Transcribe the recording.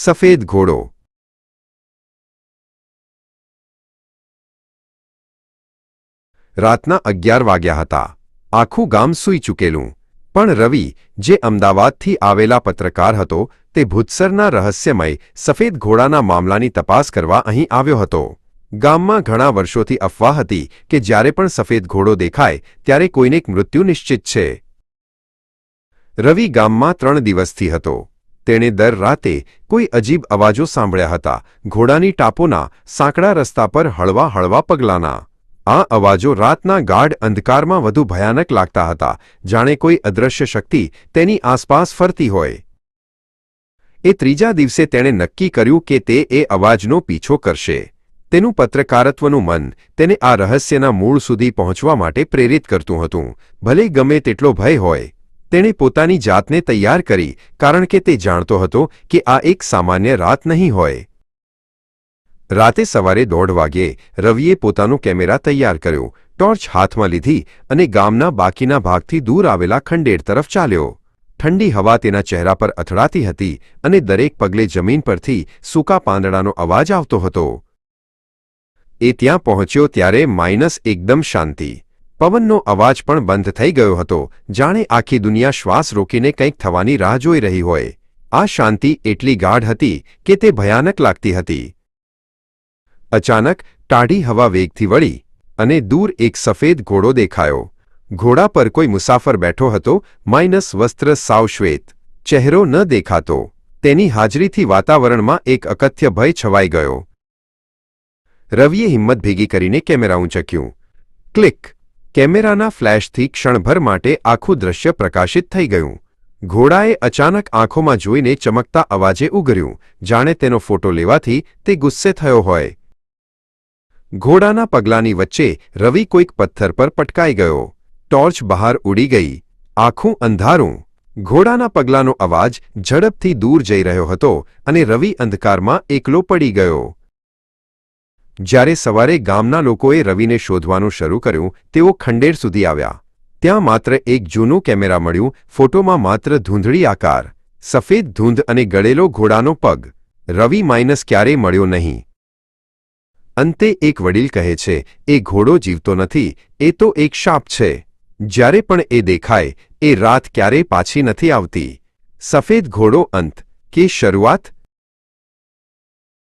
સફેદ ઘોડો. રાતના 11 વાગ્યા હતા. આખું ગામ સૂઈ ચૂકેલું. પણ રવિ, જે અમદાવાદથી આવેલા પત્રકાર હતો, તે ભૂતસરના રહસ્યમય સફેદ ઘોડાના મામલાની તપાસ કરવા અહીં આવ્યો હતો. ગામમાં ઘણા વર્ષોથી અફવા હતી કે જ્યારે પણ સફેદ ઘોડો દેખાય ત્યારે કોઈને મૃત્યુ નિશ્ચિત છે. રવિ ગામમાં 3 દિવસથી હતો. તેણે દર રાતે કોઈ અજીબ અવાજો સાંભળ્યા હતા, ઘોડાની ટાપોના, સાંકડા રસ્તા પર હળવા હળવા પગલાંના. આ અવાજો રાતના ગાઢ અંધકારમાં વધુ ભયાનક લાગતા હતા, જાણે કોઈ અદૃશ્ય શક્તિ તેની આસપાસ ફરતી હોય. એ ત્રીજા દિવસે તેણે નક્કી કર્યું કે તે એ અવાજનો પીછો કરશે. તેનું પત્રકારત્વનું મન તેને આ રહસ્યના મૂળ સુધી પહોંચવા માટે પ્રેરિત કરતું હતું, ભલે ગમે તેટલો ભય હોય. તેણે પોતાની જાતને તૈયાર કરી, કારણ કે તે જાણતો હતો કે આ એક સામાન્ય રાત નહીં હોય. રાતે સવારે 1:30 વાગ્યે રવિએ પોતાનો કેમેરા તૈયાર કર્યો, ટોર્ચ હાથમાં લીધી અને ગામના બાકીના ભાગથી દૂર આવેલા ખંડેર તરફ ચાલ્યો. ઠંડી હવા તેના ચહેરા પર અથડાતી હતી અને દરેક પગલે જમીન પરથી સૂકા પાંદડાનો અવાજ આવતો હતો. એ ત્યાં પહોંચ્યો ત્યારે એકદમ શાંતિ. પવનનો અવાજ પણ બંધ થઈ ગયો હતો, જાણે આખી દુનિયા શ્વાસ રોકીને કંઈક થવાની રાહ જોઈ રહી હોય. આ શાંતિ એટલી ગાઢ હતી કે તે ભયાનક લાગતી હતી. અચાનક ટાઢી હવા વેગથી વળી અને દૂર એક સફેદ ઘોડો દેખાયો. ઘોડા પર કોઈ મુસાફર બેઠો હતો, વસ્ત્ર સાવ શ્વેત, ચહેરો ન દેખાતો. તેની હાજરીથી વાતાવરણમાં એક અકથ્ય ભય છવાઈ ગયો. રવિએ હિંમત ભેગી કરીને કેમેરા ઊંચક્યું. ક્લિક! કેમેરાના ફ્લેશથી ક્ષણભર માટે આખું દૃશ્ય પ્રકાશિત થઈ ગયું. ઘોડાએ અચાનક આંખોમાં જોઈને ચમકતા અવાજે ઉગર્યું, જાણે તેનો ફોટો લેવાથી તે ગુસ્સે થયો હોય. ઘોડાના પગલાંની વચ્ચે રવિ કોઈક પથ્થર પર પટકાઈ ગયો. ટોર્ચ બહાર ઉડી ગઈ. આખું અંધારું. ઘોડાના પગલાંનો અવાજ ઝડપથી દૂર જઈ રહ્યો હતો અને રવિ અંધકારમાં એકલો પડી ગયો. જ્યારે સવારે ગામના લોકોએ રવિને શોધવાનું શરૂ કર્યું, તેઓ ખંડેર સુધી આવ્યા. ત્યાં માત્ર એક જૂનું કેમેરા મળ્યું. ફોટોમાં માત્ર ધૂંધળી આકાર, સફેદ ધૂંધ અને ગળેલો ઘોડાનો પગ. રવિ ક્યારેય મળ્યો નહીં. અંતે એક વડીલ કહે છે, એ ઘોડો જીવતો નથી, એ તો એક શાપ છે. જ્યારે પણ એ દેખાય, એ રાત ક્યારેય પાછી નથી આવતી. સફેદ ઘોડો અંત કે શરૂઆત?